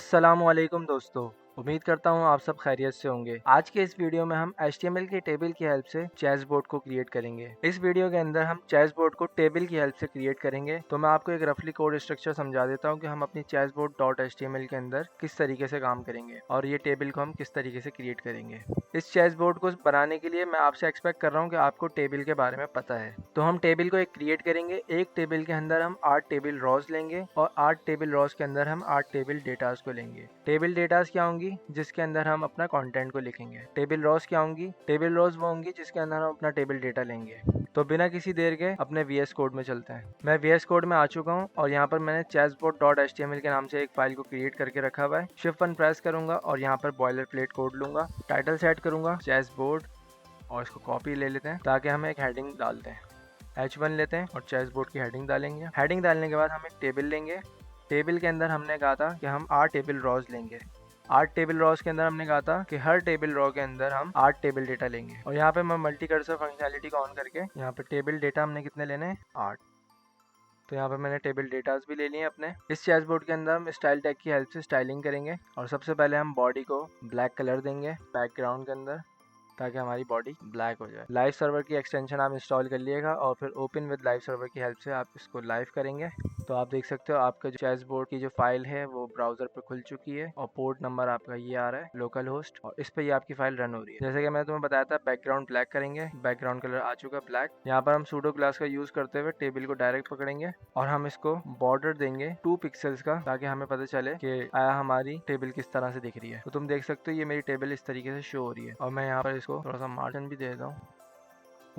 अस्सलामुअलैकुम दोस्तों, उम्मीद करता हूँ आप सब खैरियत से होंगे। आज के इस वीडियो में हम HTML की टेबल की हेल्प से चैसबोर्ड को क्रिएट करेंगे। इस वीडियो के अंदर हम चैसबोर्ड को टेबल की हेल्प से क्रिएट करेंगे। तो मैं आपको एक रफली कोड स्ट्रक्चर समझा देता हूँ कि हम अपनी चैसबोर्ड डॉट HTML के अंदर किस तरीके से काम करेंगे और ये टेबल को हम किस तरीके से क्रिएट करेंगे। इस चैसबोर्ड को बनाने के लिए मैं आपसे एक्सपेक्ट कर रहा हूँ कि आपको टेबल के बारे में पता है। तो हम टेबल को एक क्रिएट करेंगे। एक टेबल के अंदर हम 8 टेबल रॉज लेंगे और 8 टेबल रॉज के अंदर हम 8 टेबल डेटास को लेंगे। टेबल डेटास क्या होंगी? जिसके अंदर हम अपना कंटेंट को लिखेंगे। टेबल रॉज क्या होंगी? टेबल रॉज वो होंगी जिसके अंदर हम अपना टेबल डेटा लेंगे। तो बिना किसी देर के अपने VS कोड में चलते हैं। मैं VS कोड में आ चुका हूँ और यहाँ पर मैंने चैसबोर्ड डॉट HTML के नाम से एक फाइल को क्रिएट करके रखा हुआ है। Shift 1 प्रेस करूंगा और यहाँ पर बॉयलर प्लेट कोड लूंगा। टाइटल सेट करूंगा चैसबोर्ड और इसको कॉपी ले लेते हैं ताकि हम एक हेडिंग डालते हैं। H1 लेते हैं और चैसबोर्ड की हेडिंग डालेंगे। हेडिंग डालने के बाद हम एक टेबल लेंगे। टेबल के अंदर हमने कहा था कि हम 8 टेबल रॉज लेंगे। 8 टेबल रॉज के अंदर हमने कहा था कि हर टेबल रॉ के अंदर हम 8 टेबल डेटा लेंगे। और यहाँ पे मैं मल्टी कर्सर फंक्शनैलिटी को ऑन करके यहाँ पे टेबल डेटा हमने कितने लेने हैं? 8। तो यहाँ पे मैंने टेबल डेटास भी ले लिए अपने। इस चैसबोर्ड के अंदर हम स्टाइल टैग की हेल्प से स्टाइलिंग करेंगे और सबसे पहले हम बॉडी को ब्लैक कलर देंगे बैकग्राउंड के अंदर ताकि हमारी बॉडी ब्लैक हो जाए। लाइव सर्वर की एक्सटेंशन आप इंस्टॉल कर लिएगा और फिर ओपन विद लाइव सर्वर की हेल्प से आप इसको लाइव करेंगे। तो आप देख सकते हो आपका जो चैसबोर्ड की जो फाइल है वो ब्राउजर पे खुल चुकी है और पोर्ट नंबर आपका ये आ रहा है लोकल होस्ट और इस पे ये आपकी फाइल रन हो रही है। जैसे कि मैंने तुम्हें बताया था बैकग्राउंड ब्लैक करेंगे। बैकग्राउंड कलर आ चुका ब्लैक। यहाँ पर हम सूडो क्लास का यूज करते हुए टेबल को डायरेक्ट पकड़ेंगे और हम इसको बॉर्डर देंगे 2 पिक्सल्स का ताकि हमें पता चले कि आया हमारी टेबल किस तरह से दिख रही है। तो तुम देख सकते हो ये मेरी टेबल इस तरीके से शो हो रही है और मैं यहाँ पर इसको थोड़ा सा मार्जिन भी दे देता हूँ।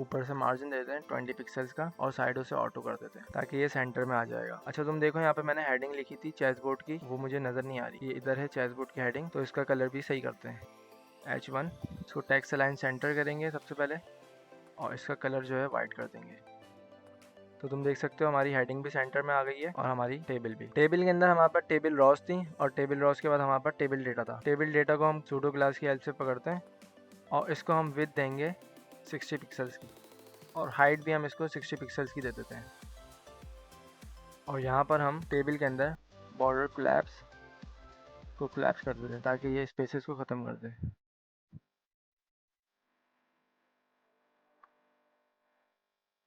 ऊपर से मार्जिन दे देते हैं 20 पिक्सल्स का और साइडों से ऑटो कर देते हैं ताकि ये सेंटर में आ जाएगा। अच्छा तुम देखो यहाँ पे मैंने हेडिंग लिखी थी चैसबोर्ड की, वो मुझे नजर नहीं आ रही। ये इधर है चैसबोर्ड की हेडिंग, तो इसका कलर भी सही करते हैं। H1 इसको टेक्स्ट अलाइन सेंटर करेंगे सबसे पहले और इसका कलर जो है वाइट कर देंगे। तो तुम देख सकते हो हमारी हेडिंग भी सेंटर में आ गई है और हमारी टेबल भी। टेबल के अंदर हमारे पास टेबल रॉस थी और टेबल रॉस के बाद हमारे पास टेबल डेटा था। टेबल डेटा को हम सूडो क्लास की हेल्प से पकड़ते हैं और इसको हम विड्थ देंगे 60 पिक्सल्स की और हाइट भी हम इसको 60 पिक्सल्स की दे देते हैं। और यहाँ पर हम टेबल के अंदर बॉर्डर कोलैप्स कर देते हैं ताकि ये स्पेसेस को ख़त्म कर दे।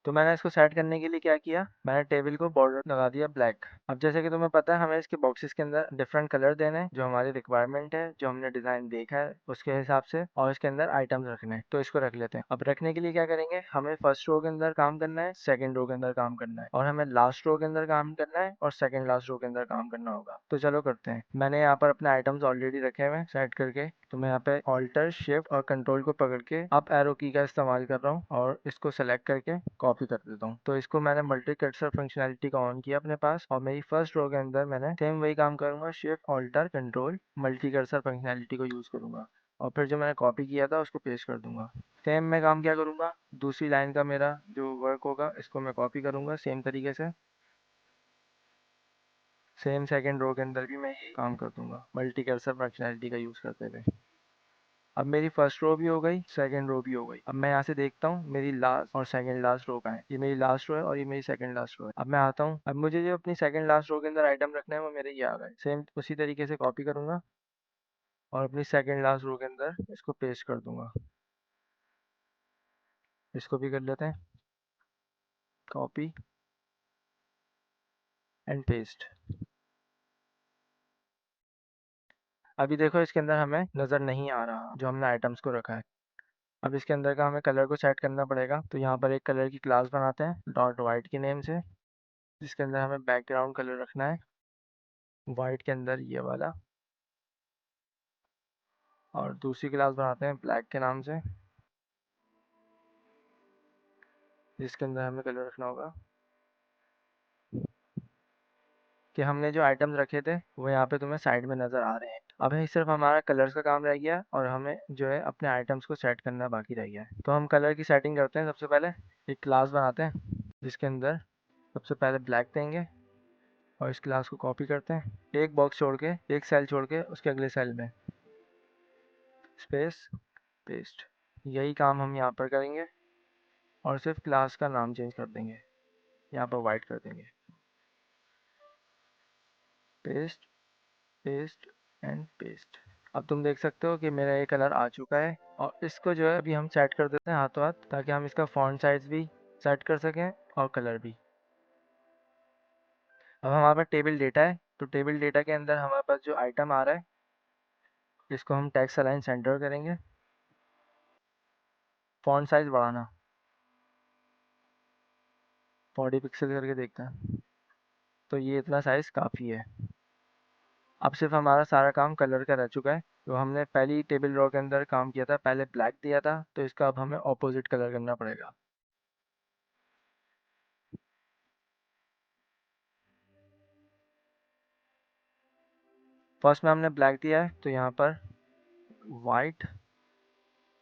तो मैंने इसको सेट करने के लिए क्या किया, मैंने टेबल को बॉर्डर लगा दिया ब्लैक। अब जैसे कि तुम्हें पता है हमें इसके बॉक्सेस के अंदर डिफरेंट कलर देने हैं जो हमारी रिक्वायरमेंट है, जो हमने डिज़ाइन देखा है उसके हिसाब से, और इसके अंदर आइटम्स रखने हैं। तो इसको रख लेते हैं। अब रखने के लिए क्या करेंगे, हमें फर्स्ट रो के अंदर काम करना है, सेकंड रो के अंदर काम करना है और हमें लास्ट रो के अंदर काम करना है और सेकंड लास्ट रो के अंदर काम करना होगा। तो चलो करते हैं। मैंने यहाँ पर अपने आइटम्स ऑलरेडी रखे हुए हैं सेट करके। तो मैं यहाँ पे ऑल्टर शिफ्ट और कंट्रोल को पकड़ के अप एरो की का इस्तेमाल कर रहा हूँ और इसको सेलेक्ट करके कॉपी कर देता हूँ। तो इसको मैंने मल्टी कर्सर फंक्शनैलिटी का ऑन किया अपने पास और मेरी फर्स्ट रो के अंदर मैंने सेम वही काम करूंगा, shift alter control multi cursor functionality को यूज करूंगा और फिर जो मैंने कॉपी किया था उसको पेस्ट कर दूंगा। सेम मैं काम क्या करूंगा, दूसरी लाइन का मेरा जो वर्क होगा इसको मैं कॉपी करूंगा सेम तरीके से। सेम सेकंड रो के अंदर भी मैं ये काम कर दूंगा मल्टी कर्सर फंक्शनैलिटी का यूज करते हुए। अब मेरी फर्स्ट रो भी हो गई, सेकंड रो भी हो गई। अब मैं यहाँ से देखता हूँ मेरी लास्ट और सेकंड लास्ट रो का है। ये मेरी लास्ट रो है और ये मेरी सेकंड लास्ट रो है। अब मैं आता हूँ, अब मुझे जो अपनी सेकंड लास्ट रो के अंदर आइटम रखना है वो मेरे ये आ गए। सेम उसी तरीके से कॉपी करूंगा और अपनी सेकंड लास्ट रो के अंदर इसको पेस्ट कर दूंगा। इसको भी कर लेते हैं कॉपी एंड पेस्ट। अभी देखो इसके अंदर हमें नज़र नहीं आ रहा जो हमने आइटम्स को रखा है। अब इसके अंदर का हमें कलर को सेट करना पड़ेगा। तो यहाँ पर एक कलर की क्लास बनाते हैं डॉट वाइट के नेम से, जिसके अंदर हमें बैकग्राउंड कलर रखना है वाइट के अंदर ये वाला, और दूसरी क्लास बनाते हैं ब्लैक के नाम से, जिसके अंदर हमें कलर रखना होगा कि हमने जो आइटम्स रखे थे वो यहाँ पे तुम्हें साइड में नज़र आ रहे हैं। अब है सिर्फ हमारा कलर्स का काम रह गया और हमें जो है अपने आइटम्स को सेट करना बाकी रह गया है। तो हम कलर की सेटिंग करते हैं। सबसे पहले एक क्लास बनाते हैं जिसके अंदर सबसे पहले ब्लैक देंगे और इस क्लास को कॉपी करते हैं, एक बॉक्स छोड़ के, एक सेल छोड़ के उसके अगले सेल में स्पेस पेस्ट। यही काम हम यहाँ पर करेंगे और सिर्फ क्लास का नाम चेंज कर देंगे, यहाँ पर वाइट कर देंगे। Paste paste and paste. अब तुम देख सकते हो कि मेरा ये कलर आ चुका है और इसको जो है अभी हम सेट कर देते हैं हाथों हाथ, ताकि हम इसका फॉन्ट साइज भी सेट कर सकें और कलर भी। अब हमारे पास टेबल डेटा है, तो टेबल डेटा के अंदर हमारे पास जो आइटम आ रहा है इसको हम टेक्स्ट अलाइन सेंटर करेंगे। फॉन्ट साइज बढ़ाना 40 पिक्सल करके देखते हैं, तो ये इतना साइज़ काफ़ी है। अब सिर्फ हमारा सारा काम कलर का रह चुका है। तो हमने पहली टेबल रॉ के अंदर काम किया था, पहले ब्लैक दिया था, तो इसका अब हमें ऑपोजिट कलर करना पड़ेगा। फर्स्ट में हमने ब्लैक दिया है, तो यहाँ पर वाइट।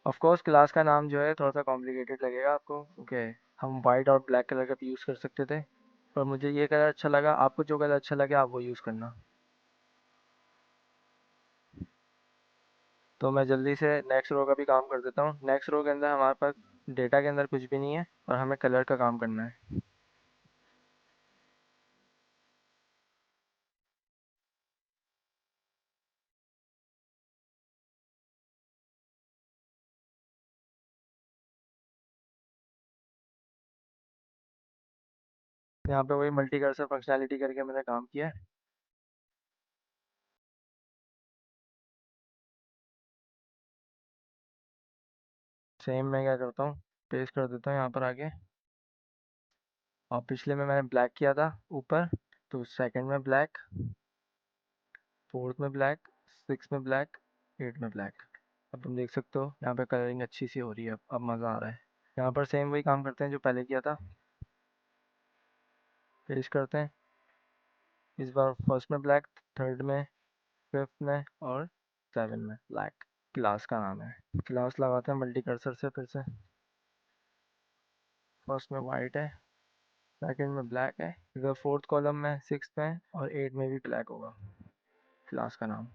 ऑफ कोर्स क्लास का नाम जो है थोड़ा सा कॉम्प्लिकेटेड लगेगा आपको, ओके। हम वाइट और ब्लैक कलर का भी यूज़ कर सकते थे, पर मुझे ये कलर अच्छा लगा। आपको जो कलर अच्छा लगे आप वो यूज़ करना। तो मैं जल्दी से नेक्स्ट रो का भी काम कर देता हूँ। नेक्स्ट रो के अंदर हमारे पास डेटा के अंदर कुछ भी नहीं है और हमें कलर का काम करना है। यहाँ पे वही मल्टी कर्सर फंक्शनैलिटी करके मैंने काम किया है। सेम मैं क्या करता हूँ, पेस्ट कर देता हूँ यहाँ पर आगे। और पिछले में मैंने ब्लैक किया था ऊपर, तो सेकंड में ब्लैक, फोर्थ में ब्लैक, सिक्स में ब्लैक, एट में ब्लैक। अब तुम देख सकते हो यहाँ पे कलरिंग अच्छी सी हो रही है। अब मज़ा आ रहा है। यहाँ पर सेम वही काम करते हैं जो पहले किया था, पेस्ट करते हैं। इस बार फर्स्ट में ब्लैक, थर्ड में, फिफ्थ में और सेवन में ब्लैक। क्लास का नाम है। क्लास लगाते हैं मल्टी कर्सर से फिर से। फर्स्ट में वाइट है, सेकंड में ब्लैक है, इधर फोर्थ कॉलम में, सिक्स में और एट में भी ब्लैक होगा क्लास का नाम।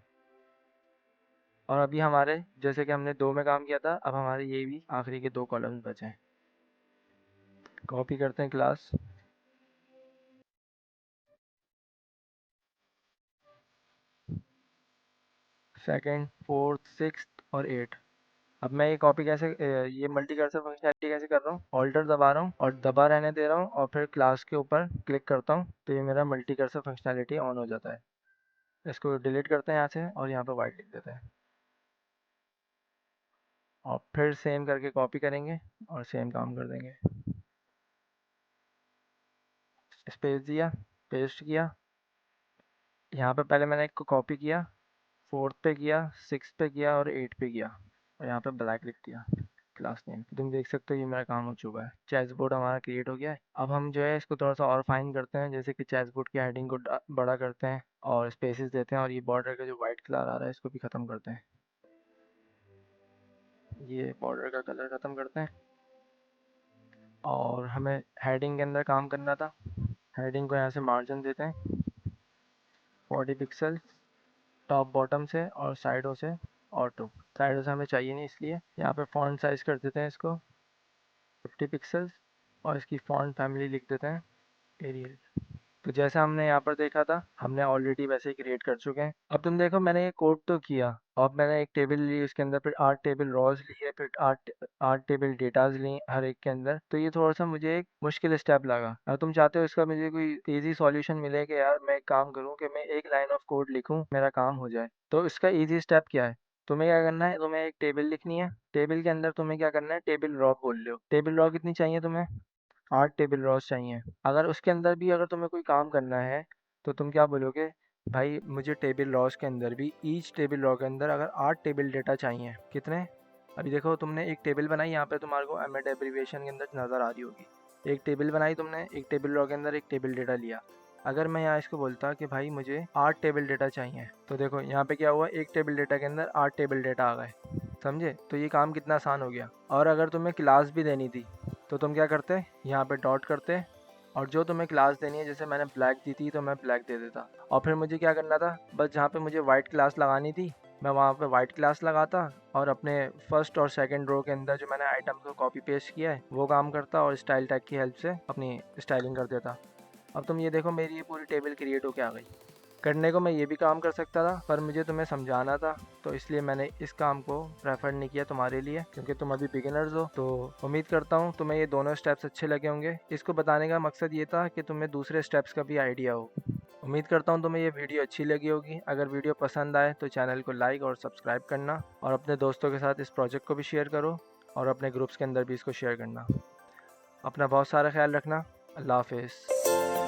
और अभी हमारे जैसे कि हमने दो में काम किया था, अब हमारे ये भी आखिरी के दो कॉलम्स बचे हैं। कॉपी करते हैं क्लास, सेकंड, फोर्थ, सिक्स और एट। अब मैं ये कॉपी कैसे ये मल्टी कर्सर फंक्शनैलिटी कैसे कर रहा हूँ, ऑल्टर दबा रहा हूँ और दबा रहने दे रहा हूँ और फिर क्लास के ऊपर क्लिक करता हूँ, तो ये मेरा मल्टी कर्सर फंक्शनैलिटी ऑन हो जाता है। इसको डिलीट करते हैं यहाँ से और यहाँ पर वाइट लिख देते हैं और फिर सेम करके कॉपी करेंगे और सेम काम कर देंगे। स्पेस दिया, पेस्ट किया। यहाँ पे पहले मैंने एक को कॉपी किया, फोर्थ पे किया, सिक्स पे किया और एट पे किया और यहाँ पे ब्लैक लिख दिया क्लास नेम। तुम देख सकते हो ये मेरा काम हो चुका है। चेस बोर्ड हमारा क्रिएट हो गया है। अब हम जो है इसको थोड़ा सा और फाइन करते हैं, जैसे कि चेस बोर्ड की हेडिंग को बड़ा करते हैं और स्पेसेस देते हैं और ये बॉर्डर का जो वाइट कलर आ रहा है इसको भी ख़त्म करते हैं। ये बॉर्डर का कलर ख़त्म करते हैं और हमें हेडिंग के अंदर काम करना था। हेडिंग को यहाँ से मार्जिन देते हैं 40 पिक्सल टॉप बॉटम से और साइडों से, और टू साइडों से हमें चाहिए नहीं, इसलिए यहाँ पे फॉन्ट साइज कर देते हैं इसको 50 पिक्सल्स और इसकी फॉन्ट फैमिली लिख देते हैं एरियल। तो जैसा हमने यहाँ पर देखा था हमने ऑलरेडी वैसे ही क्रिएट कर चुके हैं। अब तुम देखो मैंने ये कोड तो किया, अब मैंने एक टेबल ली, उसके अंदर फिर 8 टेबल रॉज ली है, फिर 8 टेबल डेटाज ली हर एक के अंदर। तो ये थोड़ा सा मुझे एक मुश्किल स्टेप लगा। अब तुम चाहते हो इसका मुझे कोई इजी सॉल्यूशन मिले कि यार मैं एक काम करूँ कि मैं एक लाइन ऑफ कोड लिखूँ मेरा काम हो जाए, तो इसका ईजी स्टेप क्या है? तुम्हें क्या करना है, तुम्हें एक टेबल लिखनी है। टेबल के अंदर तुम्हें क्या करना है, टेबल रॉ बोल लो। टेबल रॉ कितनी चाहिए तुम्हें? 8 टेबल रॉस चाहिए। अगर उसके अंदर भी अगर तुम्हें कोई काम करना है तो तुम क्या बोलोगे, भाई मुझे टेबल रॉस के अंदर भी, ईच टेबल रॉ के अंदर अगर 8 टेबल डेटा चाहिए। कितने? अभी देखो तुमने एक टेबल बनाई, यहाँ पे तुम्हारे को एम एड एब्रीविएशन के अंदर नज़र आ रही होगी। एक टेबल बनाई तुमने, एक टेबल रॉ के अंदर एक टेबल डेटा लिया। अगर मैं यहाँ इसको बोलता कि भाई मुझे 8 टेबल डेटा चाहिए, तो देखो यहाँ पे क्या हुआ, एक टेबल डेटा के अंदर 8 टेबल डेटा आ गए। समझे? तो ये काम कितना आसान हो गया। और अगर तुम्हें क्लास भी देनी थी तो तुम क्या करते, यहाँ पे डॉट करते और जो तुम्हें क्लास देनी है, जैसे मैंने ब्लैक दी थी तो मैं ब्लैक दे देता। और फिर मुझे क्या करना था, बस जहाँ पे मुझे वाइट क्लास लगानी थी मैं वहाँ पे वाइट क्लास लगाता और अपने फर्स्ट और सेकंड रो के अंदर जो मैंने आइटम को कॉपी पेस्ट किया है वो काम करता और स्टाइल टैग की हेल्प से अपनी स्टाइलिंग कर देता। अब तुम ये देखो मेरी ये पूरी टेबल क्रिएट होके आ गई। करने को मैं ये भी काम कर सकता था, पर मुझे तुम्हें समझाना था, तो इसलिए मैंने इस काम को प्रेफर नहीं किया तुम्हारे लिए, क्योंकि तुम अभी बिगिनर्स हो। तो उम्मीद करता हूँ तुम्हें ये दोनों स्टेप्स अच्छे लगे होंगे। इसको बताने का मकसद ये था कि तुम्हें दूसरे स्टेप्स का भी आइडिया हो। उम्मीद करता हूँ तुम्हें ये वीडियो अच्छी लगी होगी। अगर वीडियो पसंद आए तो चैनल को लाइक और सब्सक्राइब करना, और अपने दोस्तों के साथ इस प्रोजेक्ट को भी शेयर करो, और अपने ग्रुप्स के अंदर भी इसको शेयर करना। अपना बहुत सारा ख्याल रखना। अल्लाह हाफिज़।